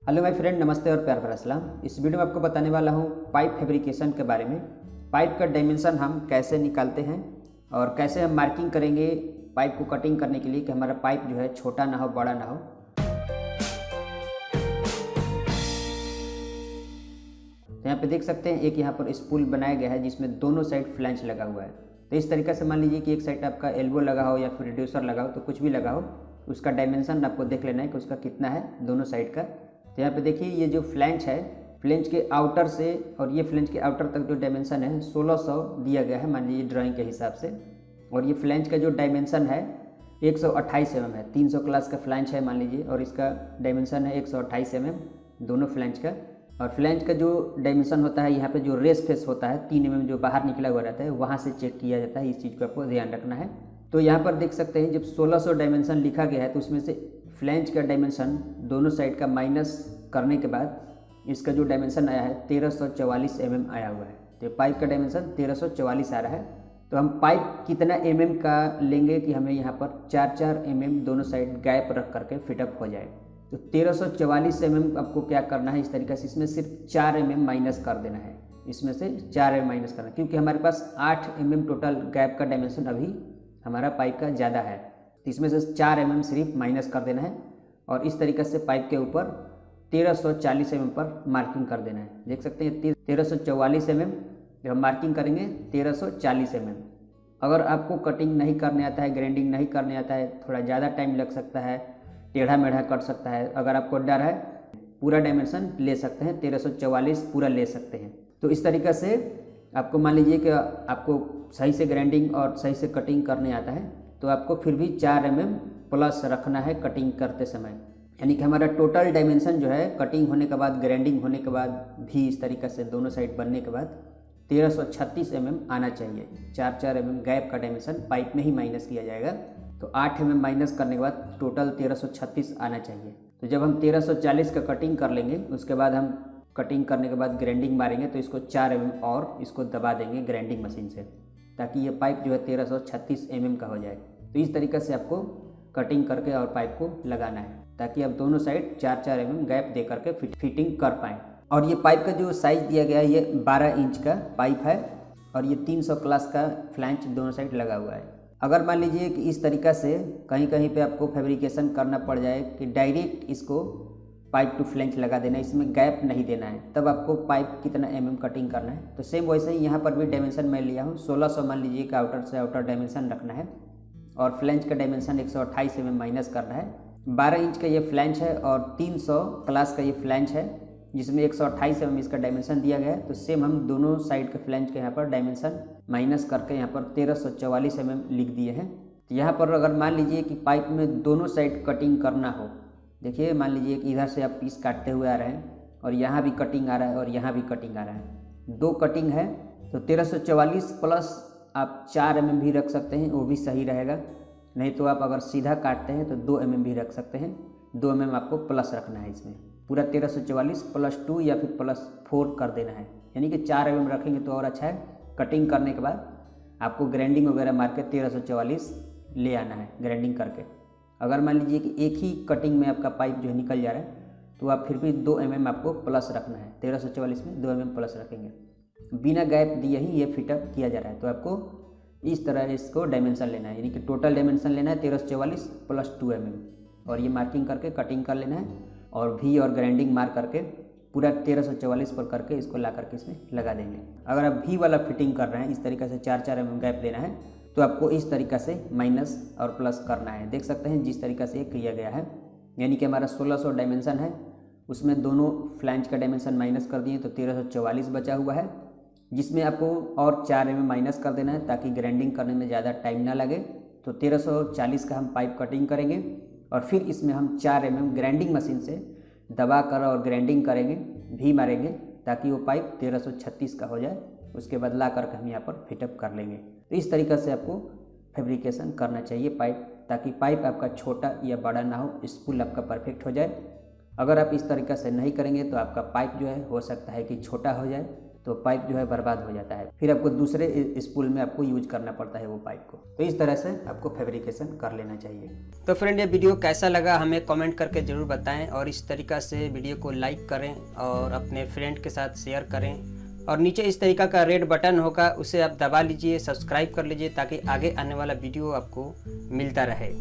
Hello my friend, नमस्ते और प्यार भरा सलाम। इस वीडियो में आपको बताने वाला हूँ पाइप फैब्रिकेशन के बारे में। पाइप का डायमेंशन हम कैसे निकालते हैं और कैसे हम मार्किंग करेंगे पाइप को कटिंग करने के लिए कि हमारा पाइप जो है छोटा ना हो, बड़ा ना हो। तो यहाँ पे देख सकते हैं एक यहाँ पर स्पूल बनाया गया है जिसमें दोनों साइड फ्लैंज लगा हुआ है। तो इस तरीके से मान लीजिए कि एक साइड आपका एल्बो लगा हो या फिर रिड्यूसर लगा हो, तो कुछ भी लगा हो उसका डायमेंशन आपको देख लेना है कि उसका कितना है दोनों साइड का। तो यहाँ पे देखिए ये जो फ्लैंज है, फ्लैंज के आउटर से और ये फ्लैंज के आउटर तक जो डायमेंशन है 1600 दिया गया है मान लीजिए ड्राइंग के हिसाब से। और ये फ्लैंज का जो डायमेंशन है 128 mm है। 300 क्लास का फ्लैंज है मान लीजिए और इसका डायमेंशन है 128 mm दोनों फ्लैंज का। और फ्लैंज का जो डायमेंशन होता है यहाँ पे जो रेस फेस होता है 3 mm जो बाहर निकला हुआ रहता है वहाँ से चेक किया जाता है। इस चीज़ को आपको ध्यान रखना है। तो यहाँ पर देख सकते हैं जब 1600 डायमेंशन लिखा गया है तो उसमें से फ्लैंज का डायमेंशन दोनों साइड का माइनस करने के बाद इसका जो डायमेंशन आया है 1344 mm आया हुआ है। तो पाइप का डायमेंशन 1344 आ रहा है। तो हम पाइप कितना mm का लेंगे कि हमें यहाँ पर 4-4 mm दोनों साइड गैप रख करके फिटअप हो जाए। तो 1344 mm आपको क्या करना है इस तरीके से, इसमें सिर्फ 4 mm माइनस कर देना है। इसमें से 4 mm माइनस करना, क्योंकि हमारे पास 8 mm टोटल गैप का डायमेंशन अभी हमारा पाइप का ज़्यादा है। तो इसमें से 4 mm सिर्फ माइनस कर देना है और इस तरीके से पाइप के ऊपर 1340 mm पर मार्किंग कर देना है। देख सकते हैं 1344 mm जब हम मार्किंग करेंगे 1340 mm। अगर आपको कटिंग नहीं करने आता है, ग्राइंडिंग नहीं करने आता है, थोड़ा ज़्यादा टाइम लग सकता है, टेढ़ा मेढ़ा कट सकता है, अगर आपको डर है पूरा डायमेंशन ले सकते हैं, 1344 पूरा ले सकते हैं। तो इस तरीके से आपको मान लीजिए कि आपको सही से ग्राइंडिंग और सही से कटिंग करने आता है तो आपको फिर भी 4 mm प्लस रखना है कटिंग करते समय। यानी कि हमारा टोटल डायमेंशन जो है कटिंग होने के बाद, ग्राइंडिंग होने के बाद भी इस तरीके से दोनों साइड बनने के बाद 1336 mm आना चाहिए। 4-4 mm गैप का डायमेंशन पाइप में ही माइनस किया जाएगा। तो 8 mm माइनस करने के बाद टोटल 1336 आना चाहिए। तो जब हम 1340 का कटिंग कर लेंगे उसके बाद हम कटिंग करने के बाद ग्राइंडिंग मारेंगे तो इसको 4 mm और इसको दबा देंगे ग्राइंडिंग मशीन से, ताकि ये पाइप जो है 1336 mm का हो जाए। तो इस तरीके से आपको कटिंग करके और पाइप को लगाना है ताकि आप दोनों साइड 4-4 mm गैप दे करके फिटिंग कर पाएँ। और ये पाइप का जो साइज़ दिया गया है ये 12 इंच का पाइप है और ये 300 क्लास का फ्लैंज दोनों साइड लगा हुआ है। अगर मान लीजिए कि इस तरीक़ा से कहीं कहीं पे आपको फैब्रिकेशन करना पड़ जाए कि डायरेक्ट इसको पाइप टू फ्लैंज लगा देना है, इसमें गैप नहीं देना है, तब आपको पाइप कितना mm कटिंग करना है। तो सेम वैसे ही यहाँ पर भी डायमेंशन मैं लिया हूँ 1600 मान लीजिए कि आउटर से आउटर डायमेंशन रखना है और फ्लैंज का डायमेंशन 128 mm माइनस करना है। 12 इंच का ये फ्लैंज है और 300 क्लास का ये फ्लैंज है जिसमें 128 mm इसका डायमेंशन दिया गया है। तो सेम हम दोनों साइड के फ्लैंज के यहाँ पर डायमेंशन माइनस करके यहाँ पर 1344 mm लिख दिए हैं। तो यहाँ पर अगर मान लीजिए कि पाइप में दोनों साइड कटिंग करना हो, देखिए मान लीजिए कि इधर से आप पीस काटते हुए आ रहे हैं और यहाँ भी कटिंग आ रहा है और यहाँ भी कटिंग आ रहा है, दो कटिंग है। तो 1344 प्लस आप 4 mm भी रख सकते हैं, वो भी सही रहेगा। नहीं तो आप अगर सीधा काटते हैं तो 2 mm भी रख सकते हैं। 2 mm आपको प्लस रखना है, इसमें पूरा 1344 +2 या फिर +4 कर देना है। यानी कि 4 mm रखेंगे तो और अच्छा है। कटिंग करने के बाद आपको ग्राइंडिंग वगैरह मार के 1344 ले आना है ग्राइंडिंग करके। अगर मान लीजिए कि एक ही कटिंग में आपका पाइप जो है निकल जा रहा है तो आप फिर भी 2 mm आपको प्लस रखना है। 1344 में 2 mm प्लस रखेंगे, बिना गैप दिए ही ये फिटअप किया जा रहा है। तो आपको इस तरह इसको डायमेंशन लेना है, यानी कि टोटल डायमेंशन लेना है 1344 +2 mm और ये मार्किंग करके कटिंग कर लेना है और भी और ग्राइंडिंग मार करके पूरा 1344 पर करके इसको ला करके इसमें लगा देंगे। अगर आप भी वाला फिटिंग कर रहे हैं इस तरीके से 4-4 mm गैप देना है तो आपको इस तरीक़ा से माइनस और प्लस करना है। देख सकते हैं जिस तरीक़ा से ये किया गया है, यानी कि हमारा 1600 डायमेंशन है उसमें दोनों फ्लैंज का डायमेंशन माइनस कर दिए तो 1344 बचा हुआ है, जिसमें आपको और 4 mm माइनस कर देना है ताकि ग्राइंडिंग करने में ज़्यादा टाइम ना लगे। तो 1340 का हम पाइप कटिंग करेंगे और फिर इसमें हम 4 mm ग्राइंडिंग मशीन से दबा कर और ग्राइंडिंग करेंगे, भी मारेंगे ताकि वो पाइप 1336 का हो जाए। उसके बाद ला करके हम यहाँ पर फिटअप कर लेंगे। तो इस तरीक़े से आपको फैब्रिकेशन करना चाहिए पाइप, ताकि पाइप आपका छोटा या बड़ा ना हो, स्पूल आपका परफेक्ट हो जाए। अगर आप इस तरीक़े से नहीं करेंगे तो आपका पाइप जो है हो सकता है कि छोटा हो जाए तो पाइप जो है बर्बाद हो जाता है, फिर आपको दूसरे स्पूल में आपको यूज करना पड़ता है वो पाइप को। तो इस तरह से आपको फैब्रिकेशन कर लेना चाहिए। तो फ्रेंड, ये वीडियो कैसा लगा हमें कमेंट करके ज़रूर बताएं, और इस तरीक़ा से वीडियो को लाइक करें और अपने फ्रेंड के साथ शेयर करें, और नीचे इस तरीक़ा का रेड बटन होगा उसे आप दबा लीजिए, सब्सक्राइब कर लीजिए ताकि आगे आने वाला वीडियो आपको मिलता रहे।